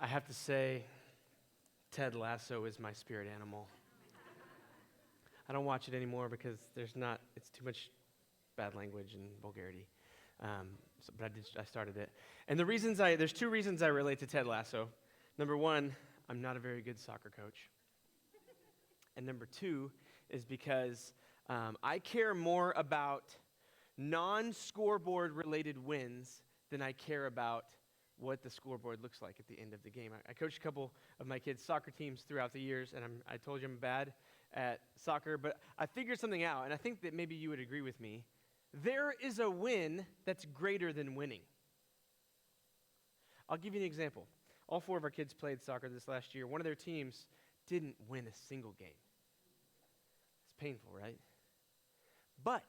I have to say, Ted Lasso is my spirit animal. I don't watch it anymore because it's too much bad language and vulgarity. But I started it. And there's two reasons I relate to Ted Lasso. Number one, I'm not a very good soccer coach. And number two is because I care more about non-scoreboard related wins than I care about what the scoreboard looks like at the end of the game. I coached a couple of my kids' soccer teams throughout the years, and I told you I'm bad at soccer, but I figured something out, and I think that maybe you would agree with me. There is a win that's greater than winning. I'll give you an example. All four of our kids played soccer this last year. One of their teams didn't win a single game. It's painful, right? But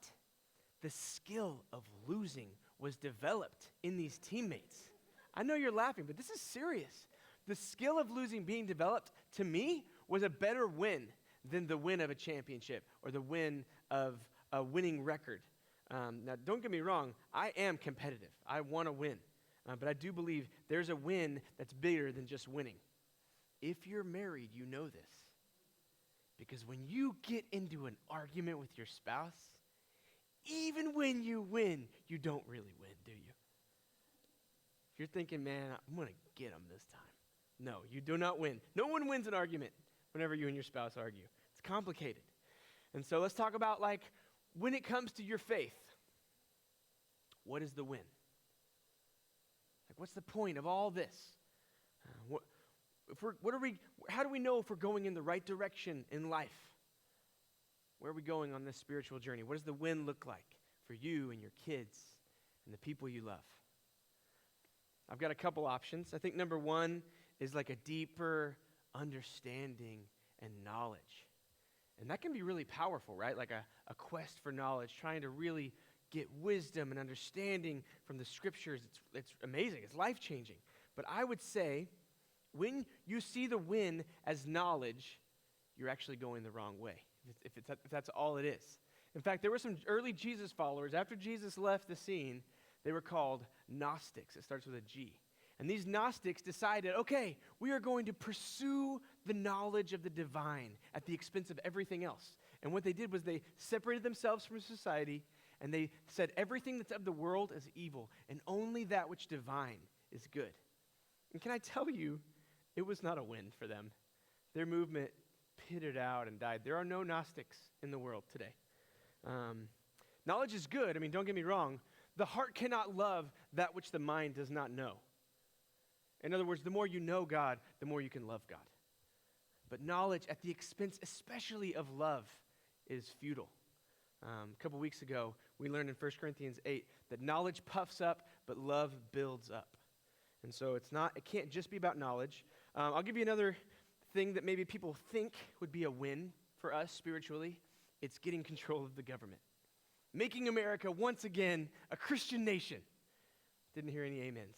the skill of losing was developed in these teammates. I know you're laughing, but this is serious. The skill of losing being developed, to me, was a better win than the win of a championship or the win of a winning record. Now, don't get me wrong, I am competitive. I want to win. But I do believe there's a win that's bigger than just winning. If you're married, you know this. Because when you get into an argument with your spouse, even when you win, you don't really win, do you? If you're thinking, man, I'm going to get them this time. No, you do not win. No one wins an argument whenever you and your spouse argue. It's complicated. And so let's talk about, when it comes to your faith, what is the win? What's the point of all this? How do we know if we're going in the right direction in life? Where are we going on this spiritual journey? What does the win look like for you and your kids and the people you love? I've got a couple options. I think number one is a deeper understanding and knowledge. And that can be really powerful, right? Like a quest for knowledge, trying to really get wisdom and understanding from the scriptures. It's amazing. It's life-changing. But I would say when you see the win as knowledge, you're actually going the wrong way, if that's all it is. In fact, there were some early Jesus followers. After Jesus left the scene, they were called Gnostics. It starts with a G. And these Gnostics decided, okay, we are going to pursue the knowledge of the divine at the expense of everything else. And what they did was they separated themselves from society, and they said everything that's of the world is evil, and only that which divine is good. And can I tell you, it was not a win for them. Their movement pitted out and died. There are no Gnostics in the world today. Knowledge is good. Don't get me wrong. The heart cannot love that which the mind does not know. In other words, the more you know God, the more you can love God. But knowledge at the expense, especially of love, is futile. A couple weeks ago, we learned in 1 Corinthians 8 that knowledge puffs up, but love builds up. And so it can't just be about knowledge. I'll give you another thing that maybe people think would be a win for us spiritually. It's getting control of the government. Making America once again a Christian nation. Didn't hear any amens.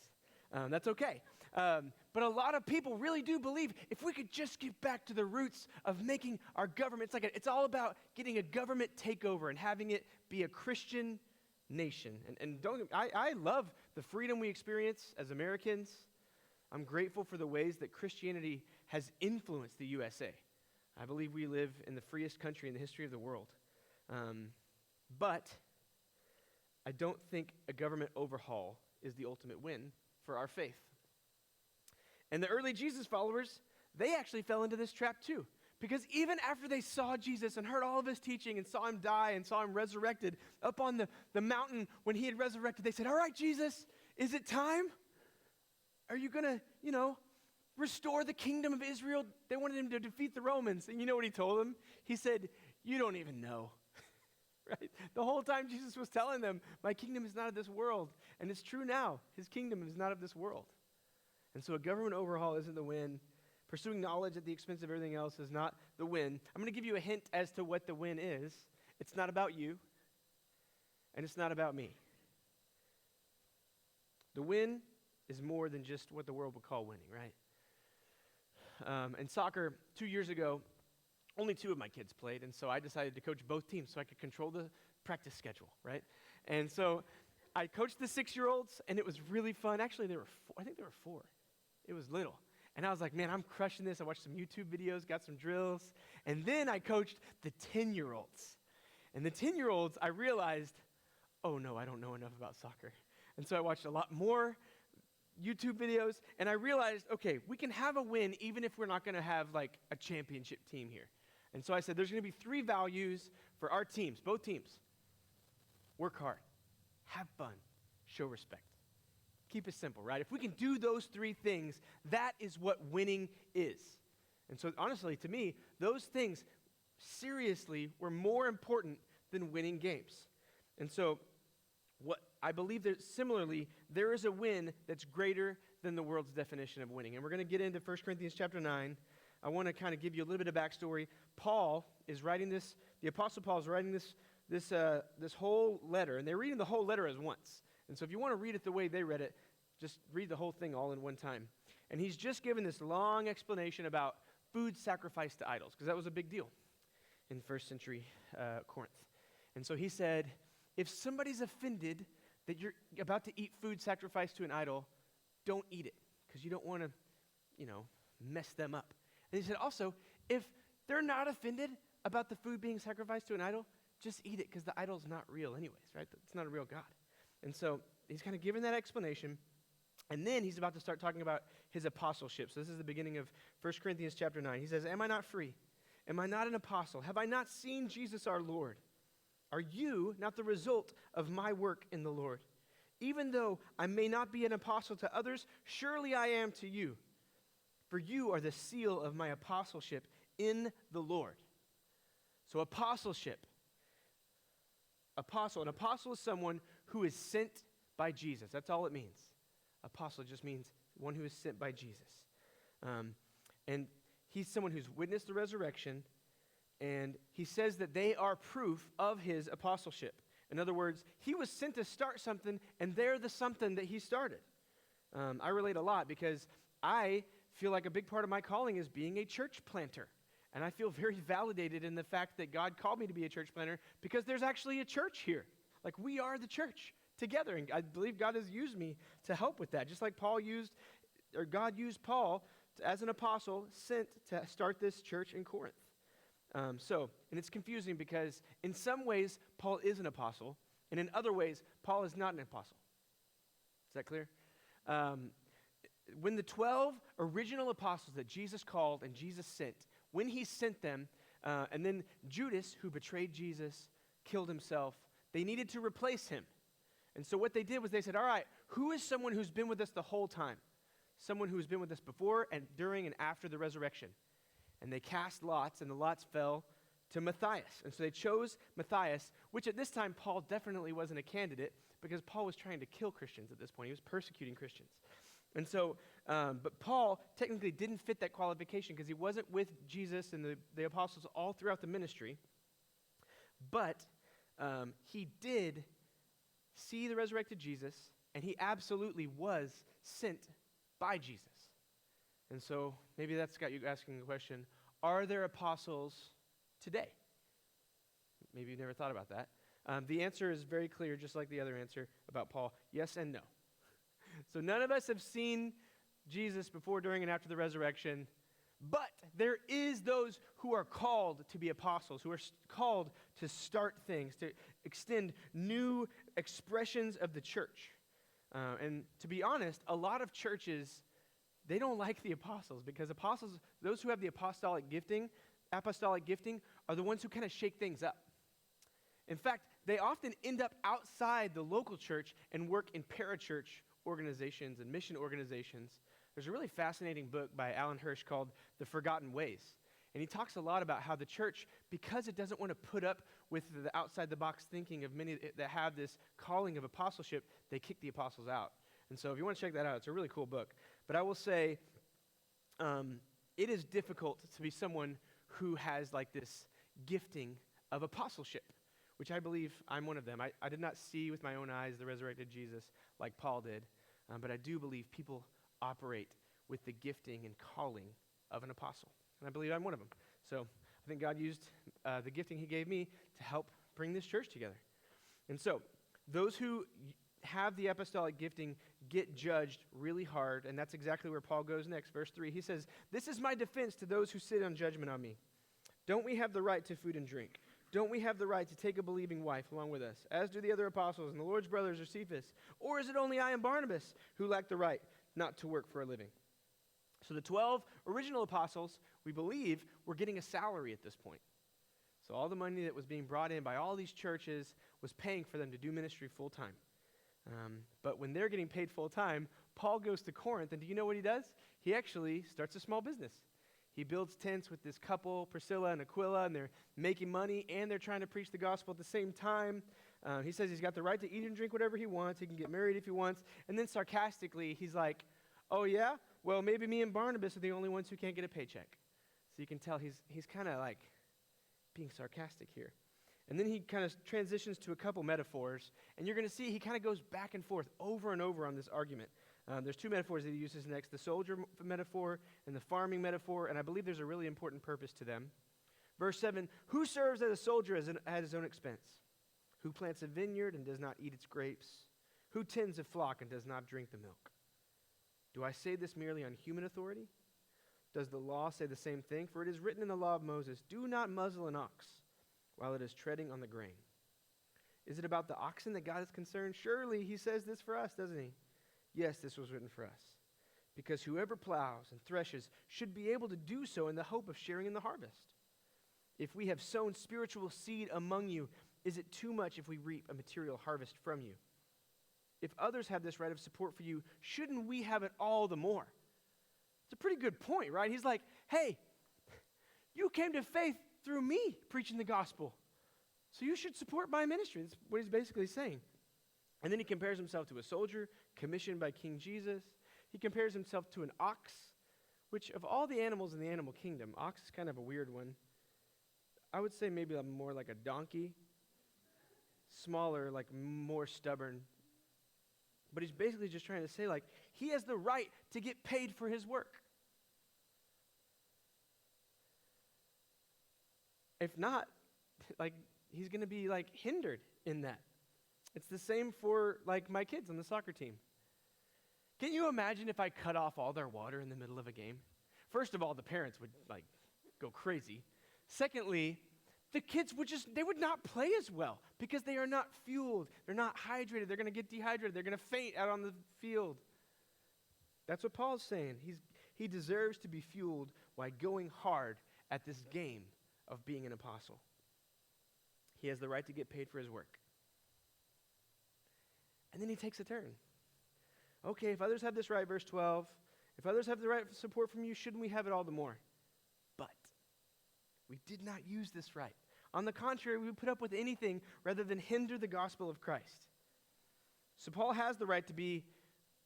That's okay. But a lot of people really do believe if we could just get back to the roots of making our government, it's all about getting a government takeover and having it be a Christian nation. I love the freedom we experience as Americans. I'm grateful for the ways that Christianity has influenced the USA. I believe we live in the freest country in the history of the world. But I don't think a government overhaul is the ultimate win for our faith. And the early Jesus followers, they actually fell into this trap too. Because even after they saw Jesus and heard all of his teaching and saw him die and saw him resurrected up on the mountain when he had resurrected, they said, all right, Jesus, is it time? Are you going to, restore the kingdom of Israel? They wanted him to defeat the Romans. And you know what he told them? He said, you don't even know. Right? The whole time Jesus was telling them, my kingdom is not of this world. And it's true now. His kingdom is not of this world. And so a government overhaul isn't the win. Pursuing knowledge at the expense of everything else is not the win. I'm going to give you a hint as to what the win is. It's not about you, and it's not about me. The win is more than just what the world would call winning, right? In soccer, 2 years ago, only 2 of my kids played, and so I decided to coach both teams so I could control the practice schedule, right? And so I coached the 6-year-olds, and it was really fun. Actually, I think there were 4. It was little. And I was like, man, I'm crushing this. I watched some YouTube videos, got some drills. And then I coached the 10-year-olds. And the 10-year-olds, I realized, oh no, I don't know enough about soccer. And so I watched a lot more YouTube videos, and I realized, okay, we can have a win even if we're not going to have like a championship team here. And so I said, there's going to be 3 values for our teams, both teams. Work hard, have fun, show respect. Keep it simple, right? If we can do those 3 things, that is what winning is. And so honestly, to me, those things seriously were more important than winning games. And so what I believe that similarly, there is a win that's greater than the world's definition of winning. And we're going to get into 1 Corinthians chapter 9. I want to kind of give you a little bit of backstory. Paul is writing this, the Apostle Paul is writing this whole letter, and they're reading the whole letter as once. And so if you want to read it the way they read it, just read the whole thing all in one time. And he's just given this long explanation about food sacrificed to idols, because that was a big deal in first century Corinth. And so he said, if somebody's offended that you're about to eat food sacrificed to an idol, don't eat it, because you don't want to, mess them up. And he said also, if they're not offended about the food being sacrificed to an idol, just eat it, because the idol's not real anyways, right? It's not a real God. And so he's kind of giving that explanation. And then he's about to start talking about his apostleship. So this is the beginning of 1 Corinthians chapter 9. He says, am I not free? Am I not an apostle? Have I not seen Jesus our Lord? Are you not the result of my work in the Lord? Even though I may not be an apostle to others, surely I am to you. For you are the seal of my apostleship in the Lord. So apostleship. Apostle. An apostle is someone who is sent by Jesus. That's all it means. Apostle just means one who is sent by Jesus. And he's someone who's witnessed the resurrection, and he says that they are proof of his apostleship. In other words, he was sent to start something, and they're the something that he started. I relate a lot because I feel like a big part of my calling is being a church planter. And I feel very validated in the fact that God called me to be a church planter because there's actually a church here. Like, we are the church together, and I believe God has used me to help with that. Just like God used Paul as an apostle, sent to start this church in Corinth. And it's confusing because in some ways, Paul is an apostle, and in other ways, Paul is not an apostle. Is that clear? When the 12 original apostles that Jesus called and Jesus sent, when he sent them, and then Judas, who betrayed Jesus, killed himself, they needed to replace him. And so what they did was they said, all right, who is someone who's been with us the whole time? Someone who's been with us before and during and after the resurrection. And they cast lots, and the lots fell to Matthias. And so they chose Matthias, which at this time Paul definitely wasn't a candidate because Paul was trying to kill Christians at this point. He was persecuting Christians. And so, but Paul technically didn't fit that qualification because he wasn't with Jesus and the apostles all throughout the ministry. But he did see the resurrected Jesus, and he absolutely was sent by Jesus. And so maybe that's got you asking the question, are there apostles today? Maybe you've never thought about that. The answer is very clear, just like the other answer about Paul. Yes and no. So none of us have seen Jesus before, during, and after the resurrection, but there is those who are called to be apostles, who are called to start things, to extend new expressions of the church. And to be honest, a lot of churches, they don't like the apostles because apostles, those who have the apostolic gifting are the ones who kind of shake things up. In fact, they often end up outside the local church and work in parachurch organizations and mission organizations. There's a really fascinating book by Alan Hirsch called The Forgotten Ways. And he talks a lot about how the church, because it doesn't want to put up with the outside-the-box thinking of many that have this calling of apostleship, they kick the apostles out. And so if you want to check that out, it's a really cool book. But I will say, it is difficult to be someone who has like this gifting of apostleship, which I believe I'm one of them. I did not see with my own eyes the resurrected Jesus like Paul did, but I do believe people operate with the gifting and calling of an apostle. And I believe I'm one of them. So I think God used the gifting he gave me to help bring this church together. And so those who have the apostolic gifting get judged really hard, and that's exactly where Paul goes next. Verse 3, he says, "This is my defense to those who sit on judgment on me. Don't we have the right to food and drink? Don't we have the right to take a believing wife along with us, as do the other apostles and the Lord's brothers or Cephas? Or is it only I and Barnabas who lack the right not to work for a living?" So the 12 original apostles, we believe, were getting a salary at this point. So all the money that was being brought in by all these churches was paying for them to do ministry full time. But when they're getting paid full time, Paul goes to Corinth, and do you know what he does? He actually starts a small business. He builds tents with this couple, Priscilla and Aquila, and they're making money, and they're trying to preach the gospel at the same time. He says he's got the right to eat and drink whatever he wants. He can get married if he wants. And then sarcastically, he's like, "Oh, yeah? Well, maybe me and Barnabas are the only ones who can't get a paycheck." So you can tell he's kind of like being sarcastic here. And then he kind of transitions to a couple metaphors, and you're going to see he kind of goes back and forth over and over on this argument. There's two metaphors that he uses next, the soldier metaphor and the farming metaphor, and I believe there's a really important purpose to them. Verse 7, "Who serves as a soldier at his own expense? Who plants a vineyard and does not eat its grapes? Who tends a flock and does not drink the milk? Do I say this merely on human authority? Does the law say the same thing? For it is written in the law of Moses, 'Do not muzzle an ox while it is treading on the grain.' Is it about the oxen that God is concerned? Surely he says this for us, doesn't he? Yes, this was written for us. Because whoever plows and threshes should be able to do so in the hope of sharing in the harvest. If we have sown spiritual seed among you, is it too much if we reap a material harvest from you? If others have this right of support for you, shouldn't we have it all the more?" It's a pretty good point, right? He's like, hey, you came to faith through me preaching the gospel, so you should support my ministry. That's what he's basically saying. And then he compares himself to a soldier commissioned by King Jesus. He compares himself to an ox, which of all the animals in the animal kingdom, ox is kind of a weird one. I would say maybe more like a donkey, smaller, like more stubborn. But he's basically just trying to say, like, he has the right to get paid for his work. If not, like, he's going to be, like, hindered in that. It's the same for, like, my kids on the soccer team. Can you imagine if I cut off all their water in the middle of a game? First of all, the parents would, like, go crazy. Secondly, the kids would not play as well because they are not fueled. They're not hydrated. They're going to get dehydrated. They're going to faint out on the field. That's what Paul's saying. He deserves to be fueled while going hard at this game of being an apostle. He has the right to get paid for his work. And then he takes a turn. Okay, if others have this right, verse 12, if others have the right support from you, shouldn't we have it all the more? But we did not use this right. On the contrary, we put up with anything rather than hinder the gospel of Christ. So Paul has the right to be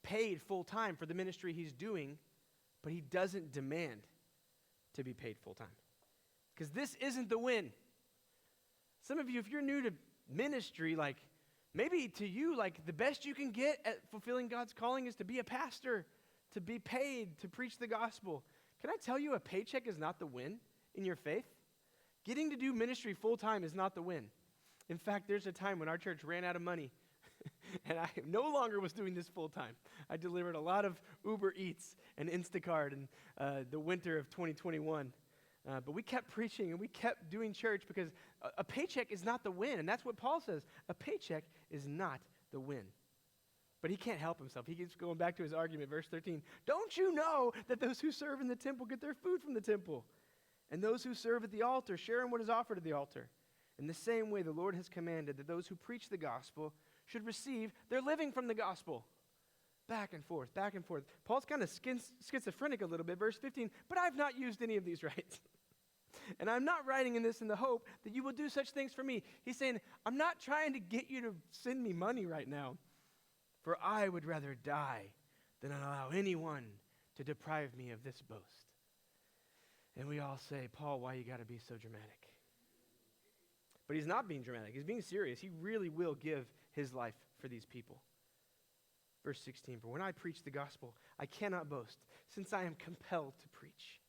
paid full time for the ministry he's doing, but he doesn't demand to be paid full time. Because this isn't the win. Some of you, if you're new to ministry, like maybe to you, like the best you can get at fulfilling God's calling is to be a pastor, to be paid, to preach the gospel. Can I tell you a paycheck is not the win in your faith? Getting to do ministry full time is not the win. In fact, there's a time when our church ran out of money and I no longer was doing this full time. I delivered a lot of Uber Eats and Instacart in the winter of 2021. But we kept preaching and we kept doing church because a paycheck is not the win. And that's what Paul says. A paycheck is not the win. But he can't help himself. He keeps going back to his argument, verse 13. Don't you know that those who serve in the temple get their food from the temple? And those who serve at the altar share in what is offered at the altar. In the same way, the Lord has commanded that those who preach the gospel should receive their living from the gospel. Back and forth, back and forth. Paul's kind of schizophrenic a little bit. Verse 15, but I've not used any of these rights. And I'm not writing in this in the hope that you will do such things for me. He's saying, I'm not trying to get you to send me money right now. For I would rather die than allow anyone to deprive me of this boast. And we all say, Paul, why you got to be so dramatic? But he's not being dramatic. He's being serious. He really will give his life for these people. Verse 16, for when I preach the gospel, I cannot boast, since I am compelled to preach.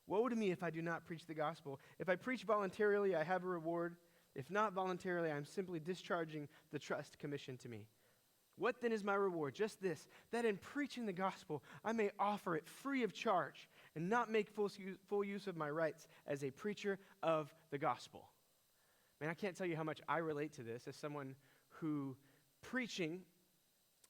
Woe to me if I do not preach the gospel. If I preach voluntarily, I have a reward. If not voluntarily, I am simply discharging the trust commissioned to me. What then is my reward? Just this, that in preaching the gospel, I may offer it free of charge and not make full use of my rights as a preacher of the gospel. Man, I can't tell you how much I relate to this as someone who preaching,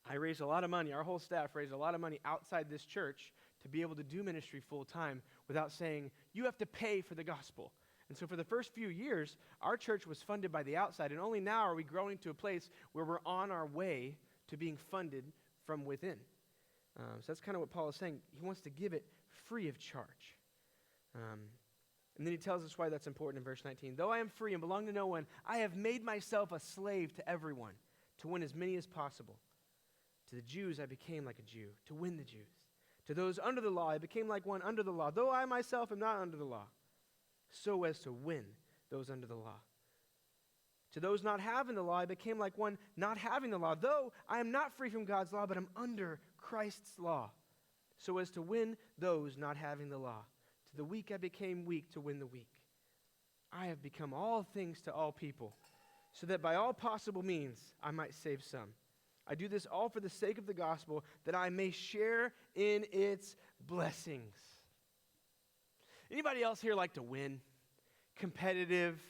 I raised a lot of money, our whole staff raised a lot of money outside this church to be able to do ministry full time without saying, you have to pay for the gospel. And so for the first few years, our church was funded by the outside, and only now are we growing to a place where we're on our way to being funded from within. So that's kind of what Paul is saying. He wants to give it free of charge. And then he tells us why that's important in verse 19. Though I am free and belong to no one, I have made myself a slave to everyone to win as many as possible. To the Jews I became like a Jew, to win the Jews. To those under the law I became like one under the law, though I myself am not under the law, so as to win those under the law. To those not having the law, I became like one not having the law, though I am not free from God's law, but I'm under Christ's law, so as to win those not having the law. To the weak I became weak to win the weak. I have become all things to all people, so that by all possible means I might save some. I do this all for the sake of the gospel, that I may share in its blessings. Anybody else here like to win? Competitive?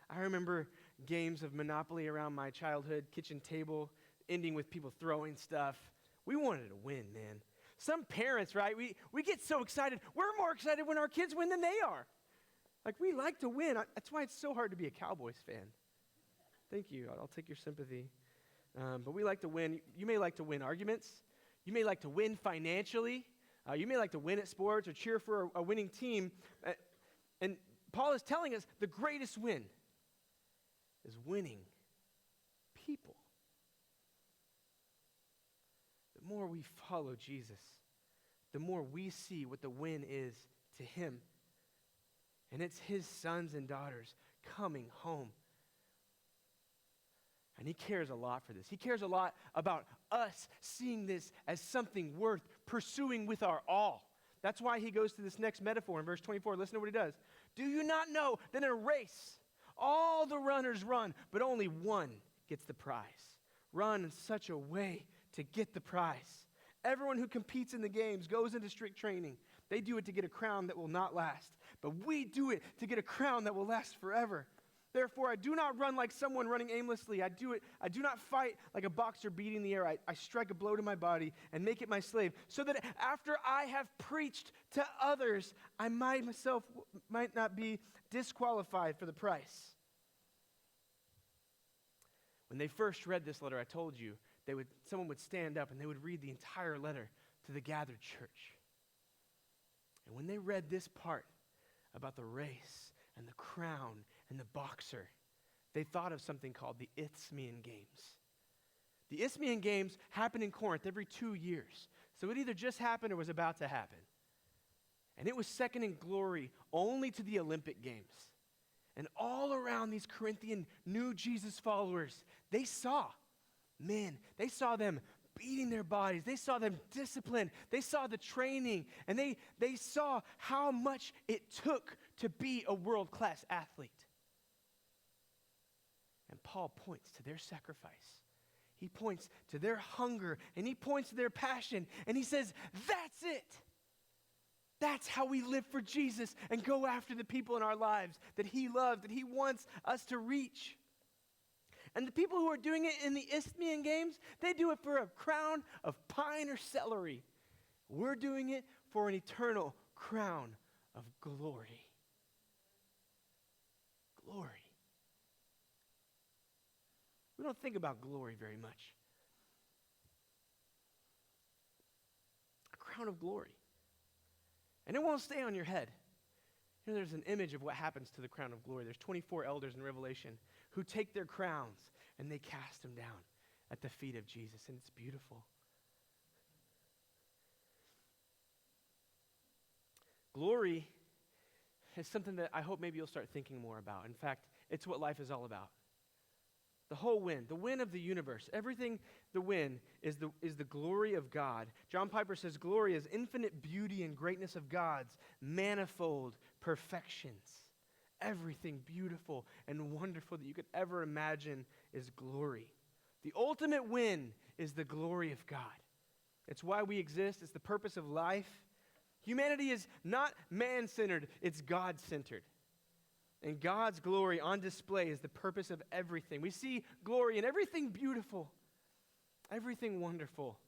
I remember games of Monopoly around my childhood kitchen table, ending with people throwing stuff. We wanted to win, man. Some parents, right, we get so excited. We're more excited when our kids win than they are. Like, we like to win. That's why it's so hard to be a Cowboys fan. Thank you. I'll take your sympathy. But we like to win. You may like to win arguments. You may like to win financially. You may like to win at sports or cheer for a winning team. And Paul is telling us the greatest win is winning people. The more we follow Jesus, the more we see what the win is to him. And it's his sons and daughters coming home. And he cares a lot for this. He cares a lot about us seeing this as something worth pursuing with our all. That's why he goes to this next metaphor in verse 24. Listen to what he does. Do you not know that in a race, all the runners run, but only one gets the prize? Run in such a way to get the prize. Everyone who competes in the games goes into strict training. They do it to get a crown that will not last, but we do it to get a crown that will last forever. Therefore, I do not run like someone running aimlessly. I do not fight like a boxer beating the air. I strike a blow to my body and make it my slave, so that after I have preached to others, I myself might not be disqualified for the price. When they first read this letter, I told you, someone would stand up and they would read the entire letter to the gathered church. And when they read this part about the race and the crown and the boxer, they thought of something called the Isthmian Games. The Isthmian Games happen in Corinth every 2 years. So it either just happened or was about to happen. And it was second in glory only to the Olympic Games. And all around these Corinthian new Jesus followers, they saw them beating their bodies. They saw them disciplined. They saw the training. And they saw how much it took to be a world-class athlete. And Paul points to their sacrifice. He points to their hunger, and he points to their passion, and he says, that's it. That's how we live for Jesus and go after the people in our lives that he loves, that he wants us to reach. And the people who are doing it in the Isthmian Games, they do it for a crown of pine or celery. We're doing it for an eternal crown of glory. Glory. We don't think about glory very much. A crown of glory. And it won't stay on your head. You know, there's an image of what happens to the crown of glory. There's 24 elders in Revelation who take their crowns and they cast them down at the feet of Jesus, and it's beautiful. Glory is something that I hope maybe you'll start thinking more about. In fact, it's what life is all about. The whole win, the win of the universe, everything the win is the glory of God. John Piper says glory is infinite beauty and greatness of God's manifold perfections. Everything beautiful and wonderful that you could ever imagine is glory. The ultimate win is the glory of God. It's why we exist. It's the purpose of life. Humanity is not man-centered. It's God-centered. And God's glory on display is the purpose of everything. We see glory in everything beautiful, everything wonderful.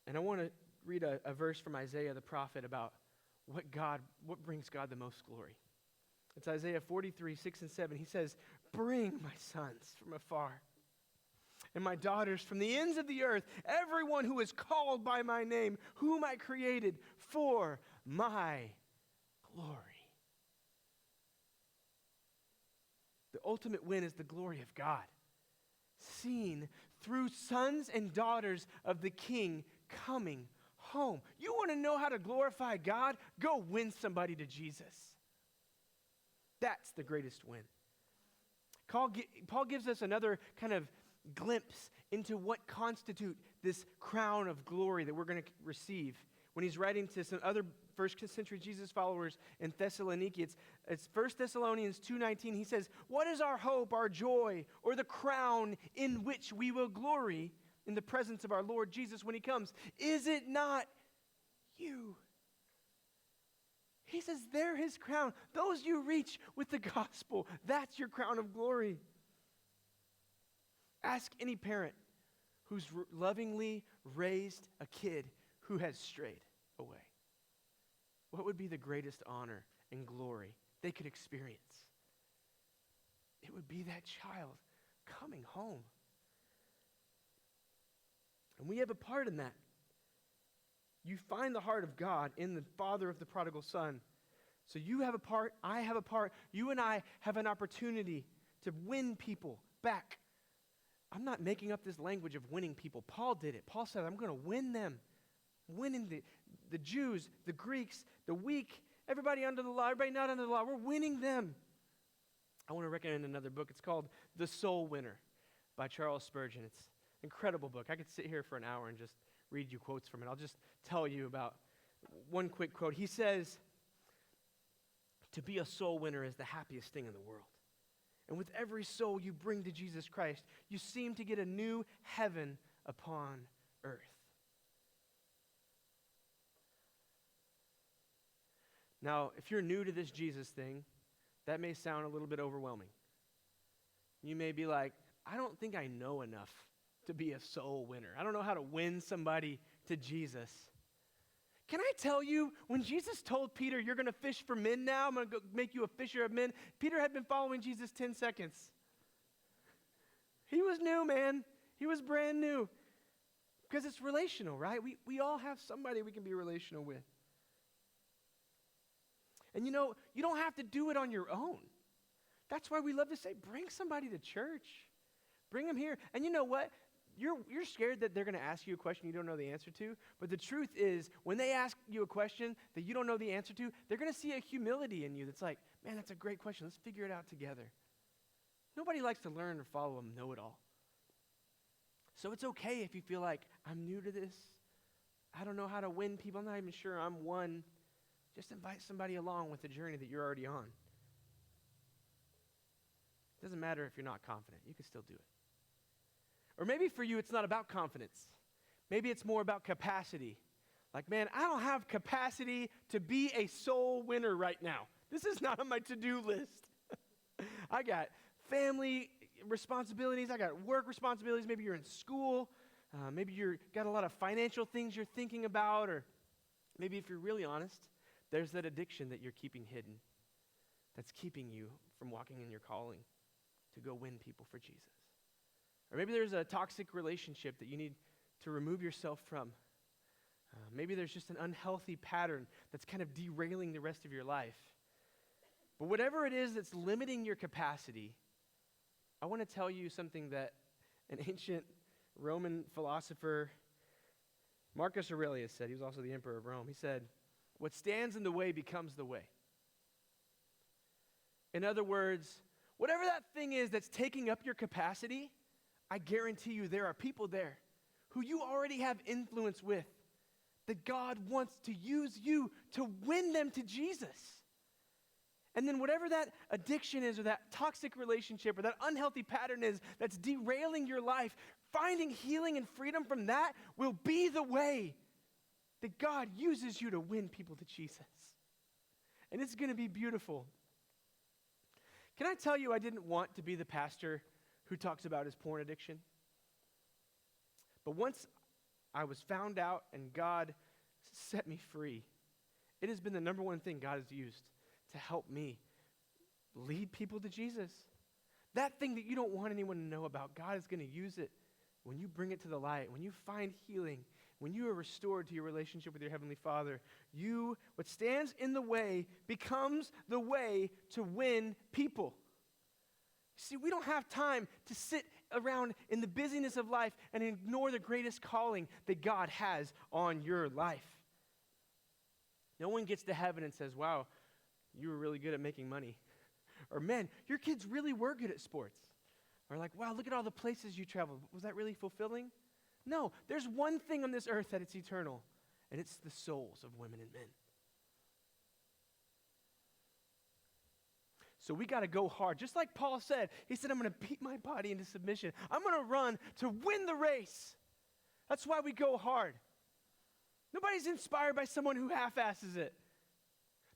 And I want to read a verse from Isaiah the prophet about what brings God the most glory. It's Isaiah 43, 6 and 7. He says, "Bring my sons from afar, and my daughters from the ends of the earth, everyone who is called by my name, whom I created for my glory." The ultimate win is the glory of God, seen through sons and daughters of the King coming home. You want to know how to glorify God? Go win somebody to Jesus. That's the greatest win. Paul gives us another kind of glimpse into what constitute this crown of glory that we're going to receive when he's writing to some other first century Jesus followers in Thessaloniki. It's 1 Thessalonians 2:19. He says, "What is our hope, our joy, or the crown in which we will glory in the presence of our Lord Jesus when he comes? Is it not you?" He says, they're his crown. Those you reach with the gospel, that's your crown of glory. Ask any parent who's lovingly raised a kid who has strayed away. What would be the greatest honor and glory they could experience? It would be that child coming home. And we have a part in that. You find the heart of God in the father of the prodigal son. So you have a part, I have a part. You and I have an opportunity to win people back. I'm not making up this language of winning people. Paul did it. Paul said, I'm going to win them. Winning the Jews, the Greeks, the weak, everybody under the law, everybody not under the law. We're winning them. I want to recommend another book. It's called The Soul Winner by Charles Spurgeon. It's an incredible book. I could sit here for an hour and just read you quotes from it. I'll just tell you about one quick quote. He says, "To be a soul winner is the happiest thing in the world. And with every soul you bring to Jesus Christ, you seem to get a new heaven upon earth." Now, if you're new to this Jesus thing, that may sound a little bit overwhelming. You may be like, I don't think I know enough to be a soul winner. I don't know how to win somebody to Jesus. Can I tell you, when Jesus told Peter, you're going to fish for men now, I'm going to go make you a fisher of men, Peter had been following Jesus 10 seconds. He was new, man. He was brand new. Because it's relational, right? We all have somebody we can be relational with. And you know, you don't have to do it on your own. That's why we love to say, bring somebody to church. Bring them here. And you know what? You're scared that they're going to ask you a question you don't know the answer to. But the truth is, when they ask you a question that you don't know the answer to, they're going to see a humility in you that's like, man, that's a great question. Let's figure it out together. Nobody likes to learn or follow a know-it-all. So it's okay if you feel like, I'm new to this. I don't know how to win people. I'm not even sure I'm one. Just invite somebody along with the journey that you're already on. It doesn't matter if you're not confident. You can still do it. Or maybe for you, it's not about confidence. Maybe it's more about capacity. Like, man, I don't have capacity to be a soul winner right now. This is not on my to-do list. I got family responsibilities. I got work responsibilities. Maybe you're in school. Maybe you've got a lot of financial things you're thinking about. Or maybe if you're really honest, there's that addiction that you're keeping hidden that's keeping you from walking in your calling to go win people for Jesus. Or maybe there's a toxic relationship that you need to remove yourself from. Maybe there's just an unhealthy pattern that's kind of derailing the rest of your life. But whatever it is that's limiting your capacity, I want to tell you something that an ancient Roman philosopher, Marcus Aurelius, said. He was also the emperor of Rome. He said, what stands in the way becomes the way. In other words, whatever that thing is that's taking up your capacity, I guarantee you there are people there who you already have influence with that God wants to use you to win them to Jesus. And then whatever that addiction is or that toxic relationship or that unhealthy pattern is that's derailing your life, finding healing and freedom from that will be the way that God uses you to win people to Jesus. And it's going to be beautiful. Can I tell you, I didn't want to be the pastor who talks about his porn addiction. But once I was found out and God set me free, it has been the number one thing God has used to help me lead people to Jesus. That thing that you don't want anyone to know about, God is going to use it when you bring it to the light, when you find healing, when you are restored to your relationship with your Heavenly Father. What stands in the way becomes the way to win people. See, we don't have time to sit around in the busyness of life and ignore the greatest calling that God has on your life. No one gets to heaven and says, wow, you were really good at making money. Or, man, your kids really were good at sports. Or like, wow, look at all the places you traveled. Was that really fulfilling? No, there's one thing on this earth that it's eternal, and it's the souls of women and men. So we got to go hard. Just like Paul said, he said, I'm going to beat my body into submission. I'm going to run to win the race. That's why we go hard. Nobody's inspired by someone who half-asses it.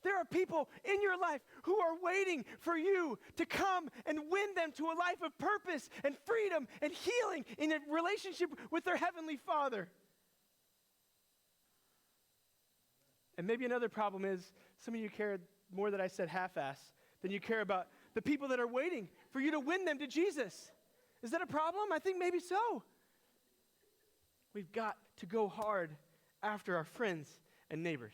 There are people in your life who are waiting for you to come and win them to a life of purpose and freedom and healing in a relationship with their Heavenly Father. And maybe another problem is some of you care more that I said half-ass than you care about the people that are waiting for you to win them to Jesus. Is that a problem? I think maybe so. We've got to go hard after our friends and neighbors.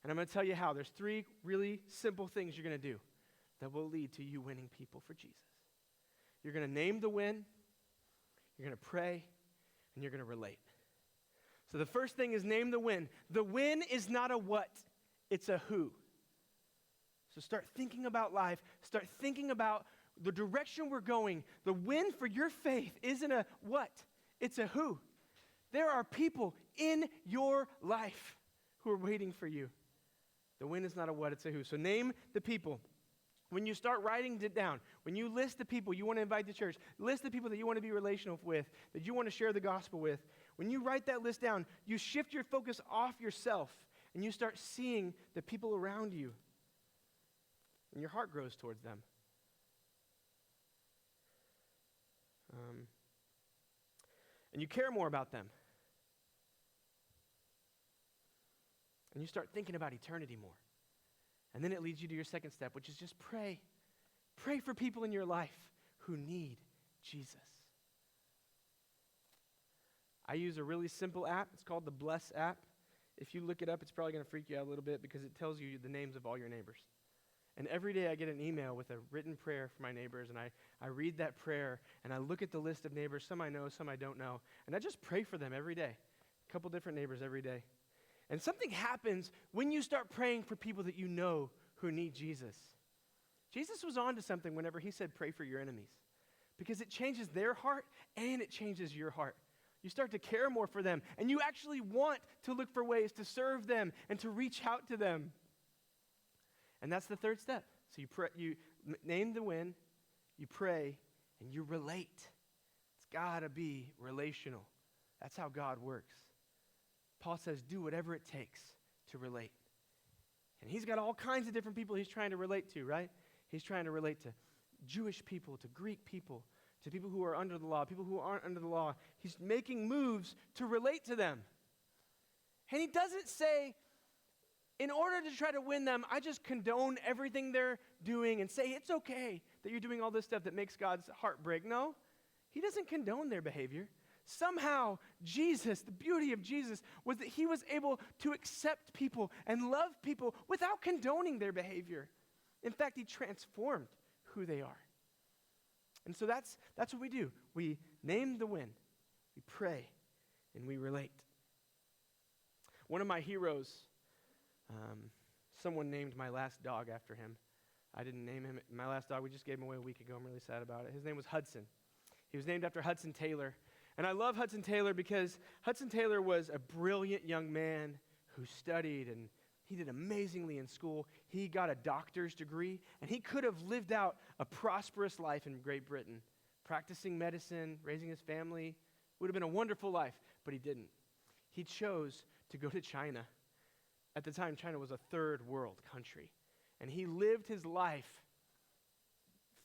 And I'm going to tell you how. There's 3 really simple things you're going to do that will lead to you winning people for Jesus. You're going to name the win, you're going to pray, and you're going to relate. So the first thing is name the win. The win is not a what, it's a who. So start thinking about life. Start thinking about the direction we're going. The win for your faith isn't a what, it's a who. There are people in your life who are waiting for you. The win is not a what, it's a who. So name the people. When you start writing it down, when you list the people you want to invite to church, list the people that you want to be relational with, that you want to share the gospel with, when you write that list down, you shift your focus off yourself and you start seeing the people around you. And your heart grows towards them. And you care more about them. And you start thinking about eternity more. And then it leads you to your second step, which is just pray. Pray for people in your life who need Jesus. I use a really simple app. It's called the Bless app. If you look it up, it's probably going to freak you out a little bit because it tells you the names of all your neighbors. And every day I get an email with a written prayer for my neighbors, and I read that prayer, and I look at the list of neighbors, some I know, some I don't know, and I just pray for them every day. A couple different neighbors every day. And something happens when you start praying for people that you know who need Jesus. Jesus was on to something whenever he said pray for your enemies, because it changes their heart and it changes your heart. You start to care more for them, and you actually want to look for ways to serve them and to reach out to them. And that's the third step. So you name the win, you pray, and you relate. It's got to be relational. That's how God works. Paul says, do whatever it takes to relate. And he's got all kinds of different people he's trying to relate to, right? He's trying to relate to Jewish people, to Greek people, to people who are under the law, people who aren't under the law. He's making moves to relate to them. And he doesn't say, in order to try to win them, I just condone everything they're doing and say, it's okay that you're doing all this stuff that makes God's heart break. No, he doesn't condone their behavior. Somehow, Jesus, the beauty of Jesus, was that he was able to accept people and love people without condoning their behavior. In fact, he transformed who they are. And so that's what we do. We name the win, we pray, and we relate. One of my heroes, someone named my last dog after him. I didn't name him. My last dog, we just gave him away a week ago. I'm really sad about it. His name was Hudson. He was named after Hudson Taylor. And I love Hudson Taylor because Hudson Taylor was a brilliant young man who studied and He did amazingly in school. He got a doctor's degree, and he could have lived out a prosperous life in Great Britain, practicing medicine, raising his family. Would have been a wonderful life, but he didn't. He chose to go to China. At the time, China was a third world country, and he lived his life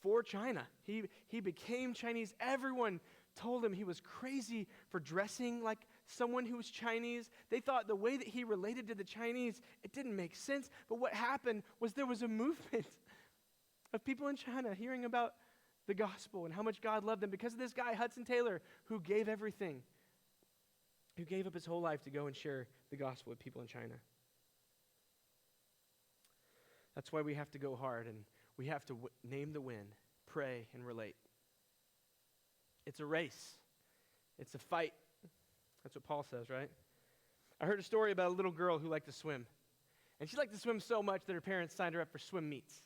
for China. He became Chinese. Everyone told him he was crazy for dressing like someone who was Chinese. They thought the way that he related to the Chinese, it didn't make sense. But what happened was there was a movement of people in China hearing about the gospel and how much God loved them because of this guy, Hudson Taylor, who gave everything, who gave up his whole life to go and share the gospel with people in China. That's why we have to go hard, and we have to name the win, pray, and relate. It's a race. It's a fight. That's what Paul says, right? I heard a story about a little girl who liked to swim. And she liked to swim so much that her parents signed her up for swim meets.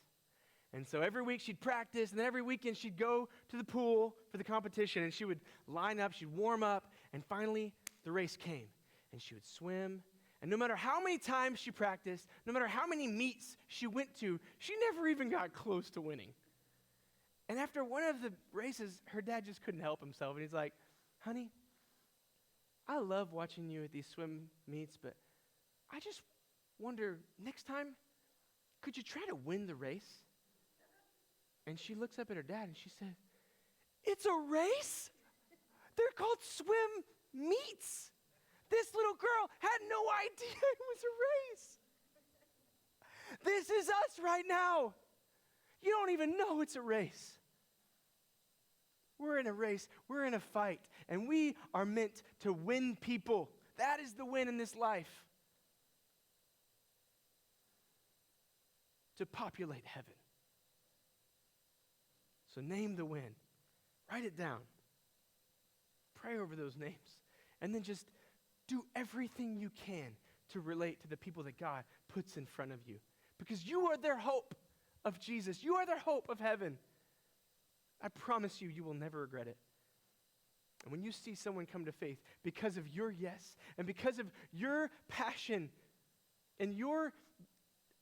And so every week she'd practice, and then every weekend she'd go to the pool for the competition, and she would line up, she'd warm up, and finally the race came. And she would swim, and no matter how many times she practiced, no matter how many meets she went to, she never even got close to winning. And after one of the races, her dad just couldn't help himself, and he's like, "Honey, I love watching you at these swim meets, but I just wonder, next time, could you try to win the race?" And she looks up at her dad and she said, "It's a race? They're called swim meets. This little girl had no idea it was a race. This is us right now. You don't even know it's a race." We're in a race, we're in a fight, and we are meant to win people. That is the win in this life. To populate heaven. So name the win. Write it down. Pray over those names. And then just do everything you can to relate to the people that God puts in front of you. Because you are their hope of Jesus. You are their hope of heaven. I promise you, you will never regret it. And when you see someone come to faith because of your yes and because of your passion and your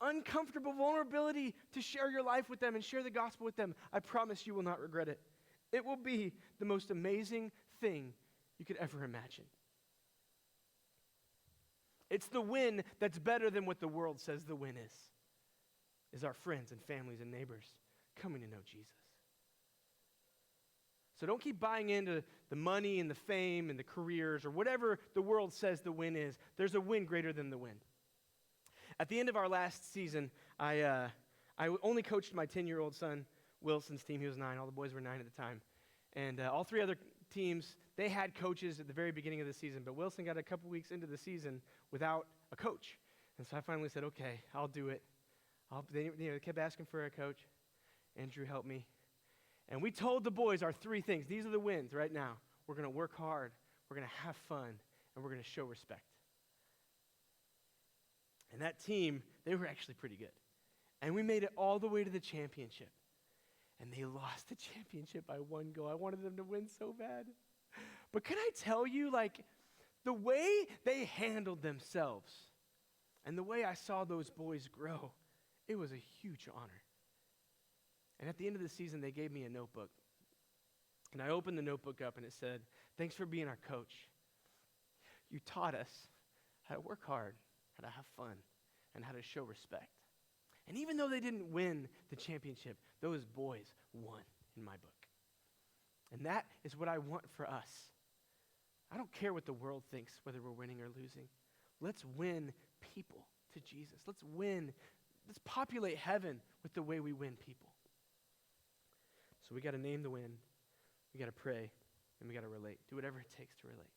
uncomfortable vulnerability to share your life with them and share the gospel with them, I promise you will not regret it. It will be the most amazing thing you could ever imagine. It's the win that's better than what the world says the win is our friends and families and neighbors coming to know Jesus. So don't keep buying into the money and the fame and the careers or whatever the world says the win is. There's a win greater than the win. At the end of our last season, I only coached my 10-year-old son, Wilson's team. He was 9. All the boys were 9 at the time. And all 3 other teams, they had coaches at the very beginning of the season. But Wilson got a couple weeks into the season without a coach. And so I finally said, okay, I'll do it. They kept asking for a coach. Andrew helped me. And we told the boys our 3 things. These are the wins right now. We're going to work hard, we're going to have fun, and we're going to show respect. And that team, they were actually pretty good. And we made it all the way to the championship. And they lost the championship by 1 goal. I wanted them to win so bad. But can I tell you, the way they handled themselves and the way I saw those boys grow, it was a huge honor. And at the end of the season, they gave me a notebook. And I opened the notebook up and it said, "Thanks for being our coach. You taught us how to work hard, how to have fun, and how to show respect." And even though they didn't win the championship, those boys won in my book. And that is what I want for us. I don't care what the world thinks, whether we're winning or losing. Let's win people to Jesus. Let's populate heaven with the way we win people. So we got to name the win, we got to pray, and we got to relate. Do whatever it takes to relate.